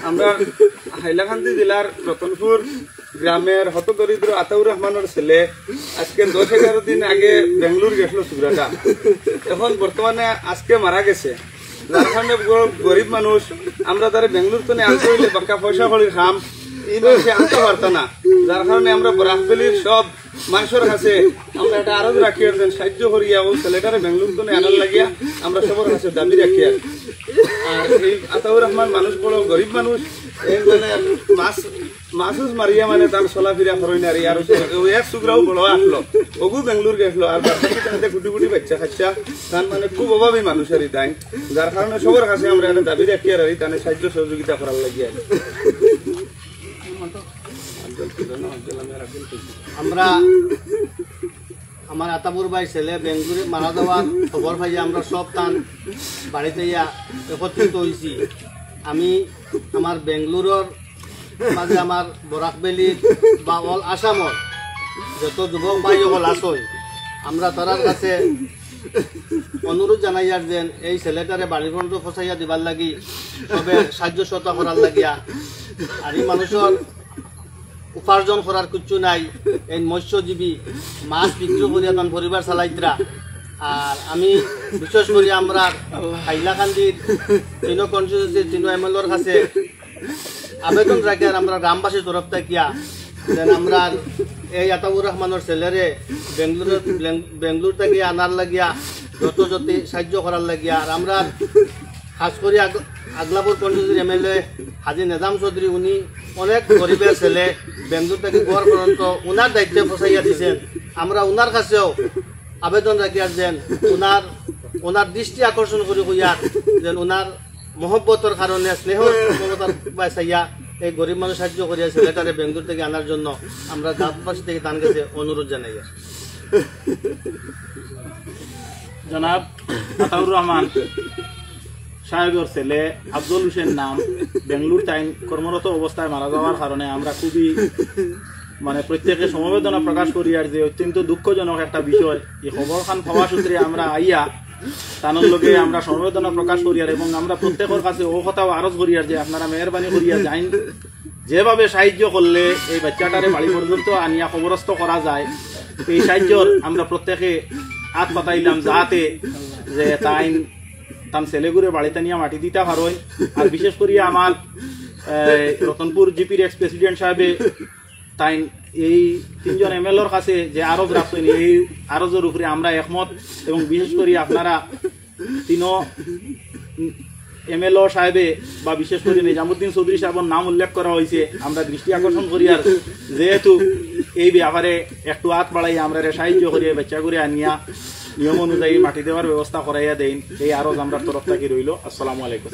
আমরা হাইলাকান্দি জেলার রতনপুর গ্রামের হতদরিদ্র আতাউর রহমানের ছেলে আজকে 10-11 দিন আগে বেঙ্গলোর গেছিল সুরাটা। এখন বর্তমানে আজকে মারা গেছে। যার কারণে গরিব মানুষ আমরা তারা বেঙ্গলোর তো আনতে হইলে বাক্কা পয়সা করি খাম এই মানুষে আনতে পারতো না। যার কারণে আমরা বরাকবেলির সব মানুষের কাছে আমরা এটা আরো রাখি সাহায্য করিয়া ও ছেলেটারে বেঙ্গলোর তো আনার লাগিয়া আমরা সবার কাছে দাবি রাখি। আর এই আতাউর রহমান মানুষ বড় গরিব মানুষ, এই মানে মাছ মারিয়া মানে তার চলাফেরা করেন আর এক সুগ্রাও বড় আসলো ওগু বেঙ্গলোর গেছিল। আর বাচ্চা গুটি গুটি বাচ্চা খাচ্ছা তার মানে খুব অভাবী মানুষের তাই, যার কারণে সবার কাছে আমরা এটা দাবি রাখি আর তাদের সাহায্য সহযোগিতা করার লাগিয়া। আমরা আমার আতাবুর ভাই ছেলে বেঙ্গলোরে মারা যাওয়ার খবর পাইয়া আমরা সব তান বাড়িতে একত্রিত হয়েছি। আমি আমার বেঙ্গলোরের মাঝে আমার বরাকবেলির বা অল আসামর যত যুবক ভাই অল আসই আমরা তার কাছে অনুরোধ জানাইয়ার যেন এই ছেলেটারে বাড়ির বন্ধ ফসাইয়া দিবার লাগি তবে সাহায্য সহায়তা করার লাগিয়া। আর এই মানুষের উপার্জন করার কিচ্ছু নাই, এই মৎস্যজীবী মাছ বিক্রি করিয়া তার পরিবার চালাইতরা। আর আমি বিশেষ করে আমরা হাইলাকান্দির 3 কনস্টিটিউয়েন্সির 3 এমএলএর কাছে আবেদন রাখি আর আমরা গ্রামবাসীর তরফ থাকিয়া যেন আমরা এই আতাউর রহমানের ছেলেরে বেঙ্গলোর থেকে আনার লাগিয়া যত সাহায্য করার লাগিয়া। আর আমরা খাস করে আগলাপুর কনস্টিটিউয়েন্সির এমএলএ হাজি নিজাম চৌধুরী উনি অনেক গরিবের ছেলে বেঙ্গলোর থেকে গোয়ার পর্যন্ত উনার দায়িত্বে ফসাইয়া দিয়েছেন। আমরা উনার কাছেও আবেদন রাখি আসছেন ওনার দৃষ্টি আকর্ষণ করি হইয়ার যেন ওনার মহব্বতর কারণে স্নেহ মমতার চাইয়া এই গরিব মানুষ সাহায্য করিয়া ছেলেটারে বেঙ্গলোর থেকে আনার জন্য আমরা গ্রামবাসী থেকে তার কাছে অনুরোধ জানাই। জনাব আতাউর রহমান সাহেবের ছেলে আফজল হোসেন নাম বেঙ্গলোর টাইম কর্মরত অবস্থায় মারা যাওয়ার কারণে আমরা খুবই মানে প্রত্যেকে সমবেদনা প্রকাশ করি আর যে অত্যন্ত দুঃখজনক একটা বিষয়। এই খবর খান পাওয়া সূত্রে আমরা আইয়া তানোর লগে আমরা সমবেদনা প্রকাশ করি আর এবং আমরা প্রত্যেকের কাছে ও কথাও আরজ করি আর যে আপনারা মেহরবানি করিয়া যাইন যেভাবে সাহায্য করলে এই বাচ্চাটারে বাড়ি পর্যন্ত আনিয়া খবরস্থ করা যায় এই সাহায্যর আমরা প্রত্যেকে হাত পাতাইলাম যাতে যে তাই তার ছেলেগুড়ে বাড়িতে নিয়ে মাটি দিতে পারোয়। আর বিশেষ করিয়া আমার রতনপুর জিপির এক্স প্রেসিডেন্ট সাহেবে তাই এই 3 জন এমএলএর কাছে যে আরজ রাখছেন এই আরজের উপরে আমরা একমত এবং বিশেষ করে আপনারা 3 এমএলএ সাহেবে বা বিশেষ করে নিজামুদ্দিন চৌধুরী সাহেবের নাম উল্লেখ করা হয়েছে আমরা দৃষ্টি আকর্ষণ করি আর যেহেতু এই ব্যাপারে একটু হাত বাড়াই আমরা সাহায্য করিয়া বাচ্চা করে আনিয়া নিয়ম অনুযায়ী মাটি দেওয়ার ব্যবস্থা করাইয়া দেন এই আরজ আমরা তরফ থেকে রইল। আসসালামু আলাইকুম।